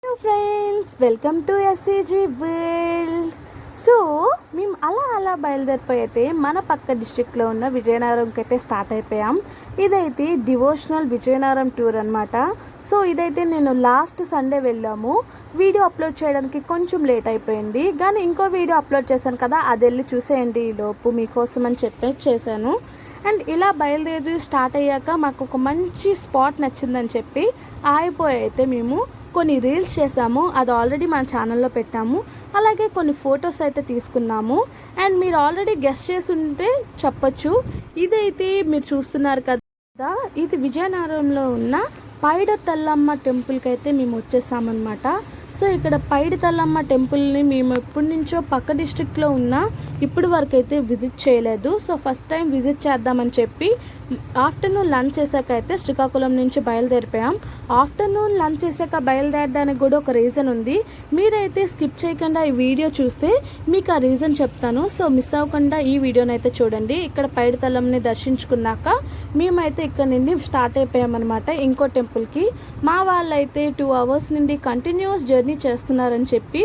Hello friends, welcome to SCG world. So మేము అలా బయలుదేరిపోయి అయితే మన పక్క డిస్ట్రిక్ట్లో ఉన్న విజయనగరంకి అయితే స్టార్ట్ అయిపోయాం. ఇదైతే డివోషనల్ విజయనగరం టూర్ అనమాట. సో ఇదైతే నేను లాస్ట్ సండే వెళ్ళాము. వీడియో అప్లోడ్ చేయడానికి కొంచెం లేట్ అయిపోయింది, కానీ ఇంకో వీడియో అప్లోడ్ చేశాను కదా, అది వెళ్ళి చూసేయండి ఈ లోపు మీకోసం అని చెప్పి చేశాను. అండ్ ఇలా బయలుదేరి స్టార్ట్ అయ్యాక మాకు ఒక మంచి స్పాట్ నచ్చిందని చెప్పి ఆగిపోయి అయితే మేము కొన్ని రీల్స్ చేసాము. అది ఆల్రెడీ మన ఛానల్లో పెట్టాము. అలాగే కొన్ని ఫొటోస్ అయితే తీసుకున్నాము. అండ్ మీరు ఆల్రెడీ గెస్ట్ చేసి ఉంటే చెప్పచ్చు, ఇదైతే మీరు చూస్తున్నారు కదా, ఇది విజయనగరంలో ఉన్న పైడి తల్లమ్మ టెంపుల్కి అయితే మేము వచ్చేసామన్నమాట. సో ఇక్కడ పైడి తల్లమ్మ టెంపుల్ని మేము ఎప్పటి నుంచో పక్క డిస్ట్రిక్ట్లో ఉన్నా ఇప్పుడు వరకు అయితే విజిట్ చేయలేదు. సో ఫస్ట్ టైం విజిట్ చేద్దామని చెప్పి ఆఫ్టర్నూన్ లంచ్ చేశాక అయితే శ్రీకాకుళం నుంచి బయలుదేరిపోయాం. ఆఫ్టర్నూన్ లంచ్ చేశాక బయలుదేరడానికి కూడా ఒక రీజన్ ఉంది. మీరైతే స్కిప్ చేయకుండా ఈ వీడియో చూస్తే మీకు ఆ రీజన్ చెప్తాను. సో మిస్ అవ్వకుండా ఈ వీడియోని అయితే చూడండి. ఇక్కడ పైడి తల్లమ్మని దర్శించుకున్నాక మేమైతే ఇక్కడ నుండి స్టార్ట్ అయిపోయామన్నమాట ఇంకో టెంపుల్కి. మా వాళ్ళైతే 2 hours నుండి కంటిన్యూస్ జర్నీ చేస్తున్నారని చెప్పి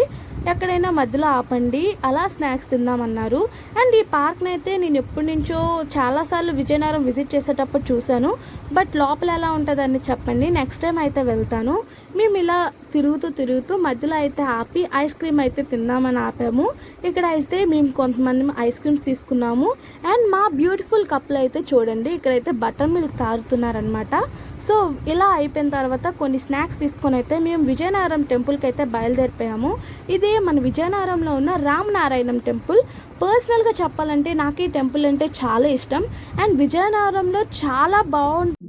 ఎక్కడైనా మధ్యలో ఆపండి, అలా స్నాక్స్ తిందామన్నారు. అండ్ ఈ పార్క్ని అయితే నేను ఎప్పటి నుంచో చాలాసార్లు విజయనగరం విజిట్ చేసేటప్పుడు చూశాను, బట్ లోపల ఎలా ఉంటుందని చెప్పండి, నెక్స్ట్ టైం అయితే వెళ్తాను. మేము ఇలా తిరుగుతూ మధ్యలో అయితే ఆపి ఐస్ క్రీమ్ అయితే తిందామని ఆపాము. ఇక్కడ అయితే మేము కొంతమంది ఐస్ క్రీమ్స్ తీసుకున్నాము. అండ్ మా బ్యూటిఫుల్ కప్పులు అయితే చూడండి, ఇక్కడైతే బటర్ మిల్క్ తాగుతున్నారనమాట. సో ఇలా అయిపోయిన తర్వాత కొన్ని స్నాక్స్ తీసుకొని అయితే మేము విజయనగరం టెంపుల్కి అయితే బయలుదేరిపోయాము. ఇదే మన విజయనగరంలో ఉన్న రామనారాయణం టెంపుల్. పర్సనల్గా చెప్పాలంటే నాకు ఈ టెంపుల్ అంటే చాలా ఇష్టం. అండ్ విజయనగరంలో చాలా బాగుంటుంది.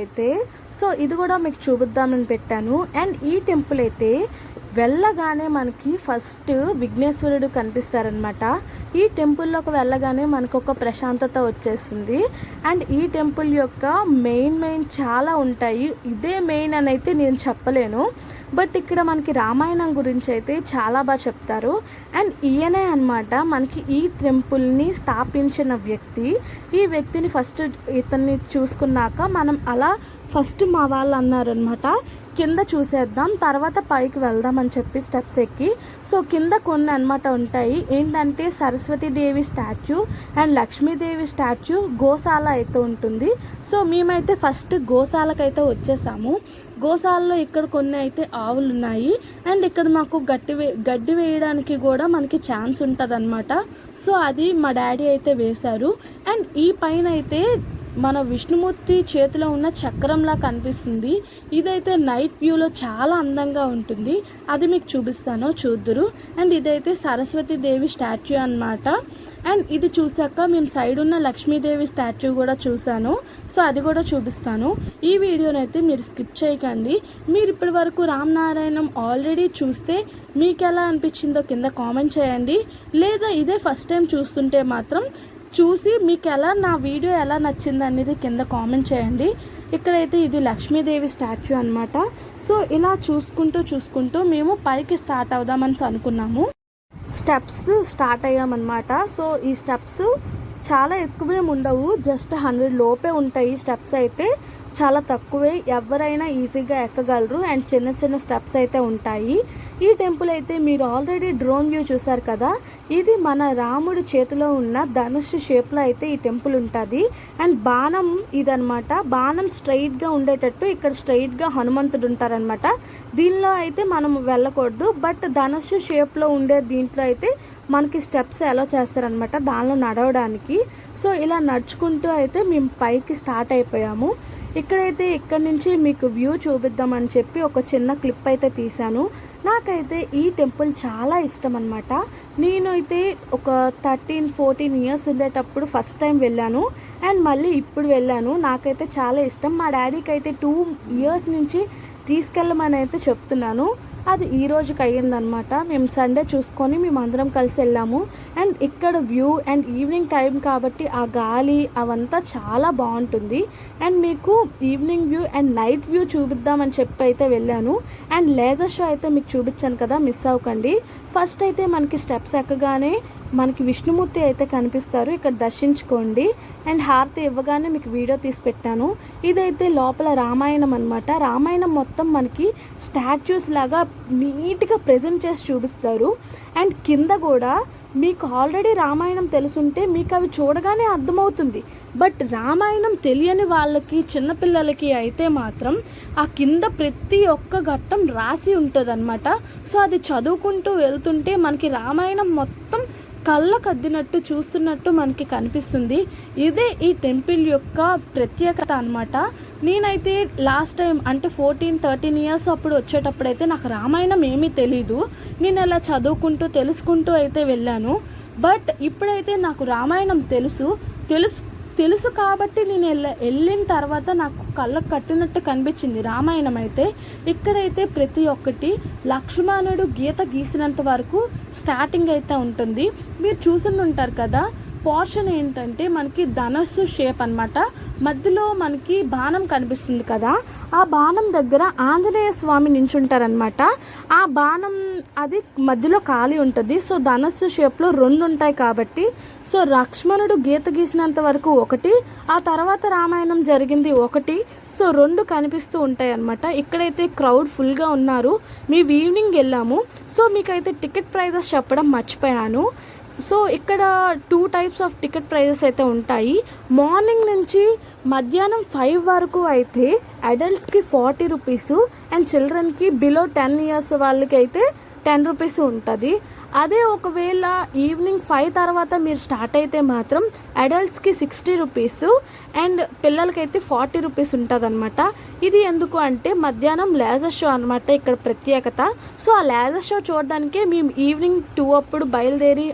అయితే సో ఇది కూడా మీకు చూపిద్దామని పెట్టాను. అండ్ ఈ టెంపుల్ అయితే వెళ్ళగానే మనకి ఫస్ట్ విఘ్నేశ్వరుడు కనిపిస్తారనమాట. ఈ టెంపుల్లోకి వెళ్ళగానే మనకు ఒక ప్రశాంతత వచ్చేస్తుంది. అండ్ ఈ టెంపుల్ యొక్క మెయిన్ చాలా ఉంటాయి, ఇదే మెయిన్ అని అయితే నేను చెప్పలేను, బట్ ఇక్కడ మనకి రామాయణం గురించి అయితే చాలా బాగా చెప్తారు. అండ్ ఈయనే అనమాట మనకి ఈ టెంపుల్ని స్థాపించిన వ్యక్తి. ఈ వ్యక్తిని ఫస్ట్ ఇతన్ని చూసుకున్నాక మనం అలా ఫస్ట్ మా వాళ్ళు అన్నారనమాట, కింద చూసేద్దాం తర్వాత పైకి వెళ్దాం అని చెప్పి స్టెప్స్ ఎక్కి. సో కింద కొన్ని అనమాట ఉంటాయి, ఏంటంటే Saraswatidevi statue and Lakshmidevi statue, గోశాల అయితే ఉంటుంది. సో మేమైతే ఫస్ట్ గోశాలకైతే వచ్చేసాము. గోశాలలో ఇక్కడ కొన్ని అయితే ఆవులు ఉన్నాయి. అండ్ ఇక్కడ మాకు గడ్డి వేయడానికి కూడా మనకి ఛాన్స్ ఉంటుంది అనమాట. సో అది మా డాడీ అయితే వేశారు. అండ్ ఈ పైన అయితే మన విష్ణుమూర్తి చేతిలో ఉన్న చక్రంలా కనిపిస్తుంది. ఇదైతే నైట్ వ్యూలో చాలా అందంగా ఉంటుంది, అది మీకు చూపిస్తాను, చూద్దురు. అండ్ ఇదైతే సరస్వతీదేవి స్టాచ్యూ అన్నమాట. అండ్ ఇది చూసాక మేము సైడ్ ఉన్న లక్ష్మీదేవి స్టాచ్యూ కూడా చూశాను. సో అది కూడా చూపిస్తాను. ఈ వీడియోనైతే మీరు స్కిప్ చేయకండి. మీరు ఇప్పటి వరకు రామనారాయణం ఆల్రెడీ చూస్తే మీకు ఎలా అనిపించిందో కింద కామెంట్ చేయండి. లేదా ఇదే ఫస్ట్ టైం చూస్తుంటే మాత్రం చూసి మీకు నా వీడియో ఎలా నచ్చింది అనేది కింద కామెంట్ చేయండి. ఇక్కడైతే ఇది లక్ష్మీదేవి స్టాచ్యూ అనమాట. సో ఇలా చూసుకుంటూ మేము పైకి స్టార్ట్ అవుదామని అనుకున్నాము. స్టెప్స్ స్టార్ట్ అయ్యామన్నమాట. సో ఈ స్టెప్స్ చాలా ఎక్కువేం ఉండవు, జస్ట్ 100 లోపే ఉంటాయి. స్టెప్స్ అయితే చాలా తక్కువే, ఎవరైనా ఈజీగా ఎక్కగలరు. అండ్ చిన్న స్టెప్స్ అయితే ఉంటాయి. ఈ టెంపుల్ అయితే మీరు ఆల్రెడీ డ్రోన్ వ్యూ చూసారు కదా, ఇది మన రాముడి చేతిలో ఉన్న ధనుష్ షేప్లో అయితే ఈ టెంపుల్ ఉంటుంది. అండ్ బాణం ఇదనమాట, బాణం స్ట్రైట్గా ఉండేటట్టు ఇక్కడ స్ట్రైట్గా హనుమంతుడు ఉంటారనమాట. దీనిలో అయితే మనం వెళ్ళకూడదు, బట్ ధనుష్ షేప్లో ఉండే దీంట్లో అయితే మనకి స్టెప్స్ ఎలా చేస్తారనమాట దానిలో నడవడానికి. సో ఇలా నడుచుకుంటూ అయితే మేము పైకి స్టార్ట్ అయిపోయాము. ఇక్కడైతే ఇక్కడ నుంచి మీకు వ్యూ చూపిద్దామని చెప్పి ఒక చిన్న క్లిప్ అయితే తీశాను. నాకైతే ఈ టెంపుల్ చాలా ఇష్టం అనమాట. నేనైతే ఒక 13-14 ఇయర్స్ ఉండేటప్పుడు ఫస్ట్ టైం వెళ్ళాను అండ్ మళ్ళీ ఇప్పుడు వెళ్ళాను. నాకైతే చాలా ఇష్టం. మా డాడీకి అయితే 2 ఇయర్స్ నుంచి తీసుకెళ్ళమని అయితే చెప్తున్నాను. అది ఈ రోజుకి అయ్యిందనమాట. మేము సండే చూసుకొని మేము అందరం కలిసి వెళ్ళాము. అండ్ ఇక్కడ వ్యూ అండ్ ఈవినింగ్ టైం కాబట్టి ఆ గాలి అవంతా చాలా బాగుంటుంది. అండ్ మీకు evening view and night view చూపిద్దామని చెప్పి అయితే వెళ్ళాను. అండ్ లేజర్ షో అయితే మీకు చూపించాను కదా, మిస్ అవ్వకండి. ఫస్ట్ అయితే మనకి స్టెప్స్ ఎక్కగానే మనకి విష్ణుమూర్తి అయితే కనిపిస్తారు, ఇక్కడ దర్శించుకోండి. అండ్ హారతి ఇవ్వగానే మీకు వీడియో తీసి పెట్టాను. ఇదైతే లోపల రామాయణం అనమాట. రామాయణం మొత్తం మనకి స్టాచ్యూస్ లాగా నీట్గా ప్రజెంట్ చేసి చూపిస్తారు. అండ్ కింద కూడా మీకు ఆల్రెడీ రామాయణం తెలుసుంటే మీకు అవి చూడగానే అర్థమవుతుంది. బట్ రామాయణం తెలియని వాళ్ళకి, చిన్నపిల్లలకి అయితే మాత్రం ఆ కింద ప్రతి ఒక్క ఘట్టం రాసి ఉంటుంది అనమాట. సో అది చదువుకుంటూ వెళ్తుంటే మనకి రామాయణం మొత్తం కళ్ళకు అద్దినట్టు చూస్తున్నట్టు మనకి కనిపిస్తుంది. ఇదే ఈ టెంపుల్ యొక్క ప్రత్యేకత అనమాట. నేనైతే లాస్ట్ టైం అంటే 14-13 ఇయర్స్ అప్పుడు వచ్చేటప్పుడైతే నాకు రామాయణం ఏమీ తెలీదు. నేను అలా చదువుకుంటూ తెలుసుకుంటూ అయితే వెళ్ళాను. బట్ ఇప్పుడైతే నాకు రామాయణం తెలుసు కాబట్టి నేను వెళ్ళిన తర్వాత నాకు కళ్ళకు కట్టినట్టు కనిపించింది రామాయణం అయితే. ఇక్కడైతే ప్రతి ఒక్కటి లక్ష్మణుడు గీత గీసినంత వరకు స్టార్టింగ్ అయితే ఉంటుంది. మీరు చూసి ఉంటారు కదా, పోర్షన్ ఏంటంటే మనకి ధనస్సు షేప్ అనమాట. మధ్యలో మనకి బాణం కనిపిస్తుంది కదా, ఆ బాణం దగ్గర ఆంజనేయ స్వామి నించుంటారనమాట. ఆ బాణం అది మధ్యలో ఖాళీ ఉంటుంది. సో ధనస్సు షేప్లో 2 ఉంటాయి కాబట్టి, సో లక్ష్మణుడు గీత గీసినంత వరకు ఒకటి, ఆ తర్వాత రామాయణం జరిగింది ఒకటి. సో 2 కనిపిస్తూ ఉంటాయి అన్నమాట. ఇక్కడైతే క్రౌడ్ ఫుల్గా ఉన్నారు. మేము ఈవినింగ్ వెళ్ళాము. సో మీకైతే టికెట్ ప్రైజెస్ చెప్పడం మర్చిపోయాను. సో ఇక్కడ 2 టైప్స్ ఆఫ్ టికెట్ ప్రైజెస్ అయితే ఉంటాయి. మార్నింగ్ నుంచి మధ్యాహ్నం 5 వరకు అయితే అడల్ట్స్కి 40 రూపీస్ అండ్ చిల్డ్రన్కి బిలో 10 ఇయర్స్ వాళ్ళకి అయితే 10 రూపీస్ ఉంటుంది. అదే ఒకవేళ ఈవినింగ్ 5 తర్వాత మీరు స్టార్ట్ అయితే మాత్రం అడల్ట్స్కి 60 రూపీస్ అండ్ పిల్లలకైతే 40 రూపీస్ ఉంటుంది అనమాట. ఇది ఎందుకు అంటే మధ్యాహ్నం లేజర్ షో అనమాట ఇక్కడ ప్రత్యేకత. సో ఆ లేజర్ షో చూడడానికే మేము ఈవినింగ్ 2 అప్పుడు బయలుదేరి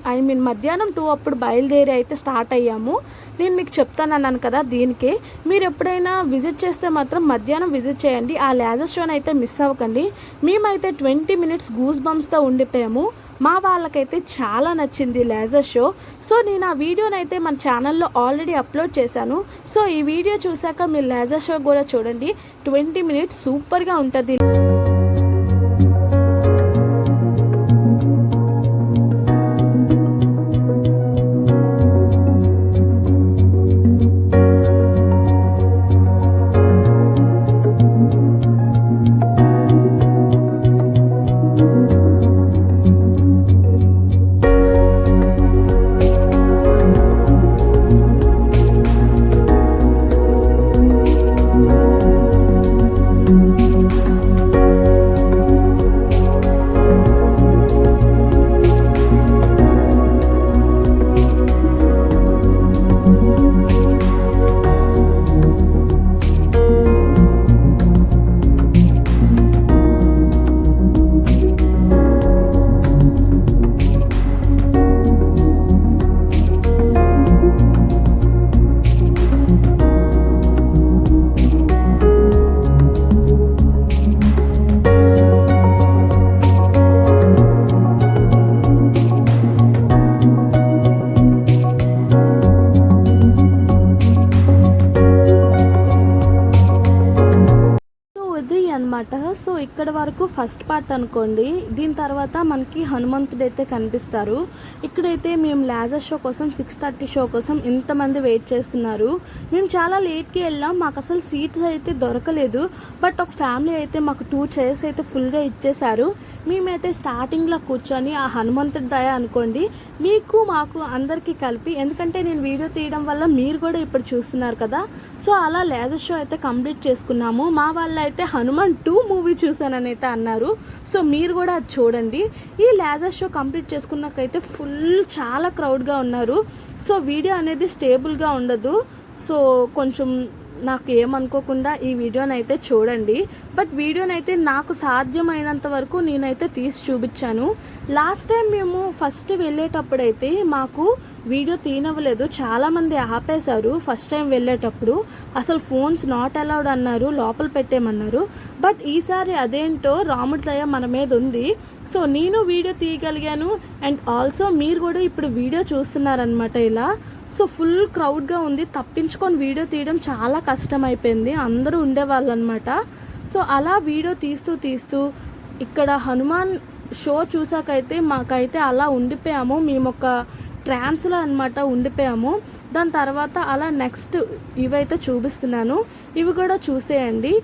మధ్యాహ్నం 2 అప్పుడు బయలుదేరి అయితే స్టార్ట్ అయ్యాము. నేను మీకు చెప్తానన్నాను కదా, దీనికే మీరు ఎప్పుడైనా విజిట్ చేస్తే మాత్రం మధ్యాహ్నం విజిట్ చేయండి. ఆ లేజర్ షోని అయితే మిస్ అవ్వకండి. మేమైతే 20 మినిట్స్ గూస్ బంప్స్తో ఉండిపోయాము. మా వాళ్ళకైతే చాలా నచ్చింది లేజర్ షో. సో నేను ఆ వీడియోని అయితే మన ఛానల్లో ఆల్రెడీ అప్లోడ్ చేశాను. సో ఈ వీడియో చూసాక మీరు లేజర్ షో కూడా చూడండి. 20 మినిట్స్ సూపర్గా ఉంటుంది. అనమాట. సో ఇక్కడ వరకు ఫస్ట్ పార్ట్ అనుకోండి. దీని తర్వాత మనకి హనుమంతుడు అయితే కనిపిస్తారు. ఇక్కడైతే మేము లేజర్ షో కోసం 6:30 షో కోసం ఇంతమంది వెయిట్ చేస్తున్నారు. మేము చాలా లేట్కి వెళ్ళాం. మాకు అసలు సీట్స్ అయితే దొరకలేదు. బట్ ఒక ఫ్యామిలీ అయితే మాకు 2 చైర్స్ అయితే ఫుల్గా ఇచ్చేశారు. మేమైతే స్టార్టింగ్లో కూర్చొని ఆ హనుమంతుడి దయ అనుకోండి మీకు మాకు అందరికీ కలిపి, ఎందుకంటే నేను వీడియో తీయడం వల్ల మీరు కూడా ఇప్పుడు చూస్తున్నారు కదా. సో అలా లేజర్ షో అయితే కంప్లీట్ చేసుకున్నాము. మా వాళ్ళు అయితే హనుమాన్ 2 మూవీ చూసానని అయితే అన్నారు. సో మీరు కూడా అది చూడండి. ఈ లేజర్ షో కంప్లీట్ చేసుకున్నాకైతే చాలా క్రౌడ్గా ఉన్నారు. సో వీడియో అనేది స్టేబుల్గా ఉండదు. సో కొంచెం నాకు ఏమనుకోకుండా ఈ వీడియోని అయితే చూడండి. బట్ వీడియోని అయితే నాకు సాధ్యమైనంత వరకు నేనైతే తీసి చూపించాను. లాస్ట్ టైం మేము ఫస్ట్ వెళ్ళేటప్పుడైతే మాకు వీడియో తీయనవ్వలేదు, చాలామంది ఆపేశారు. ఫస్ట్ టైం వెళ్ళేటప్పుడు అసలు ఫోన్స్ నాట్ అలౌడ్ అన్నారు, లోపల పెట్టేయమన్నారు. బట్ ఈసారి అదేంటో రాముడి దయ మన మీద ఉంది. సో నేను వీడియో తీయగలిగాను. అండ్ ఆల్సో మీరు కూడా ఇప్పుడు వీడియో చూస్తున్నారనమాట ఇలా. సో ఫుల్ క్రౌడ్గా ఉంది, తప్పించుకొని వీడియో తీయడం చాలా కష్టం అయిపోయింది, అందరూ ఉండేవాళ్ళు అనమాట. సో అలా వీడియో తీస్తూ ఇక్కడ హనుమాన్ షో చూసాకైతే మాకైతే అలా ఉండిపోయాము, మేము ఒక ట్రాన్స్లో అనమాట ఉండిపోయాము. దాని తర్వాత అలా నెక్స్ట్ ఇవైతే చూపిస్తున్నాను, ఇవి కూడా చూసేయండి.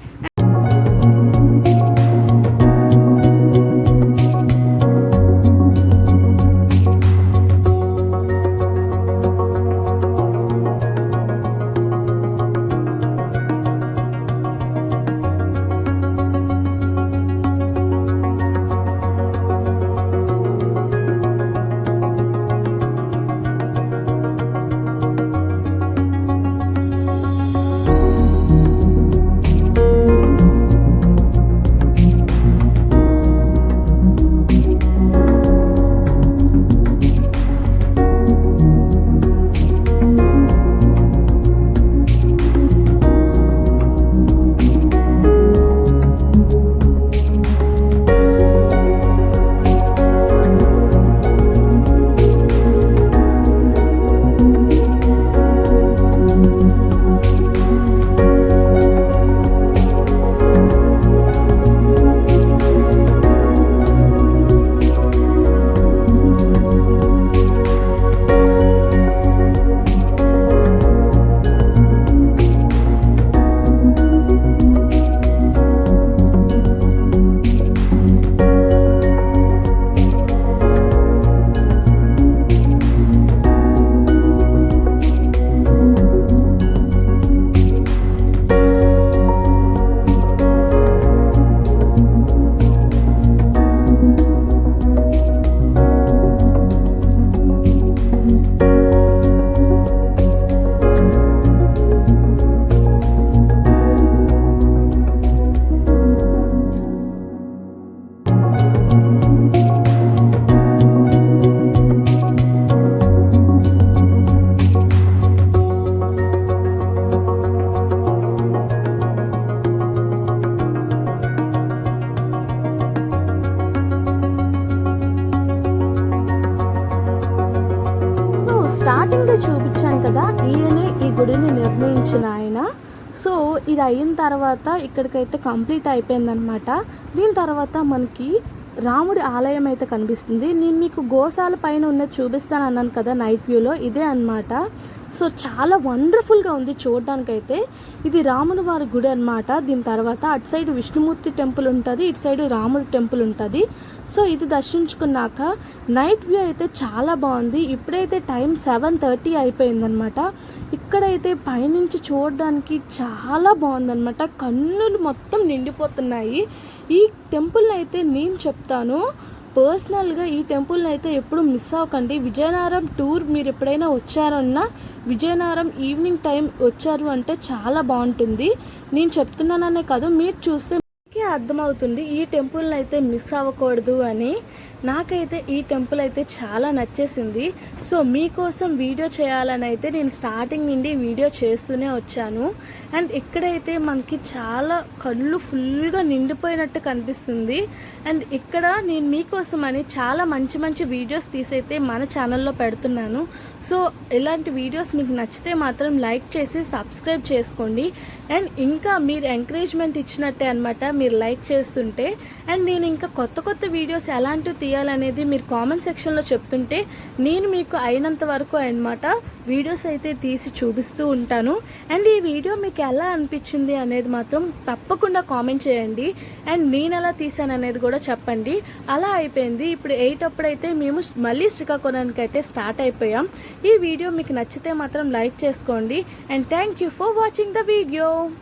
స్టార్టింగ్లో చూపించాను కదా, ఈయనే ఈ గుడిని నిర్మించిన ఆయన. సో ఇది అయిన తర్వాత ఇక్కడికైతే కంప్లీట్ అయిపోయిందనమాట. దీని తర్వాత మనకి రాముడి ఆలయం అయితే కనిపిస్తుంది. నేను మీకు గోశాల పైన ఉన్నది చూపిస్తాను అన్నాను కదా నైట్ వ్యూలో, ఇదే అనమాట. సో చాలా వండర్ఫుల్గా ఉంది చూడడానికైతే. ఇది రాముని వారి గుడి అనమాట. దీని తర్వాత అటు సైడ్ విష్ణుమూర్తి టెంపుల్ ఉంటుంది, ఇటు సైడ్ రాముడి టెంపుల్ ఉంటుంది. సో ఇది దర్శించుకున్నాక నైట్ వ్యూ అయితే చాలా బాగుంది. ఇప్పుడైతే టైం 7:30 అయిపోయిందనమాట. ఇక్కడైతే పైనుంచి చూడడానికి చాలా బాగుందనమాట, కన్నులు మొత్తం నిండిపోతున్నాయి. ఈ టెంపుల్ని అయితే నేను చెప్తాను పర్సనల్గా, ఈ టెంపుల్ని అయితే ఎప్పుడు మిస్ అవ్వకండి. విజయనగరం టూర్ మీరు ఎప్పుడైనా వచ్చారన్నా విజయనగరం ఈవినింగ్ టైం వచ్చారు అంటే చాలా బాగుంటుంది. నేను చెప్తున్నాననే కాదు, మీరు చూస్తే మీకే అర్థమవుతుంది ఈ టెంపుల్ని అయితే మిస్ అవ్వకూడదు అని. నాకైతే ఈ టెంపుల్ అయితే చాలా నచ్చేసింది. సో మీకోసం వీడియో చేయాలని అయితే నేను స్టార్టింగ్ నుండి వీడియో చేస్తూనే వచ్చాను. అండ్ ఇక్కడైతే మనకి చాలా కళ్ళు ఫుల్గా నిండిపోయినట్టు కనిపిస్తుంది. అండ్ ఇక్కడ నేను మీకోసం అని చాలా మంచి మంచి వీడియోస్ తీసైతే మన ఛానల్లో పెడుతున్నాను. సో ఇలాంటి వీడియోస్ మీకు నచ్చితే మాత్రం లైక్ చేసి సబ్స్క్రైబ్ చేసుకోండి. అండ్ ఇంకా మీరు ఎంకరేజ్మెంట్ ఇచ్చినట్టే అనమాట మీరు లైక్ చేస్తుంటే. అండ్ నేను ఇంకా కొత్త కొత్త వీడియోస్ ఎలాంటివి తీయాలనేది మీరు కామెంట్ సెక్షన్లో చెప్తుంటే నేను మీకు అయినంత వరకు అనమాట వీడియోస్ అయితే తీసి చూపిస్తూ ఉంటాను. అండ్ ఈ వీడియో మీకు ఎలా అనిపించింది అనేది మాత్రం తప్పకుండా కామెంట్ చేయండి. అండ్ నేను ఎలా తీసాను అనేది కూడా చెప్పండి. అలా అయిపోయింది. ఇప్పుడు 8 అప్పుడైతే మేము మళ్ళీ శ్రీకాకుళానికి అయితే స్టార్ట్ అయిపోయాం. ఈ వీడియో మీకు నచ్చితే మాత్రం లైక్ చేసుకోండి. And thank you for watching the video.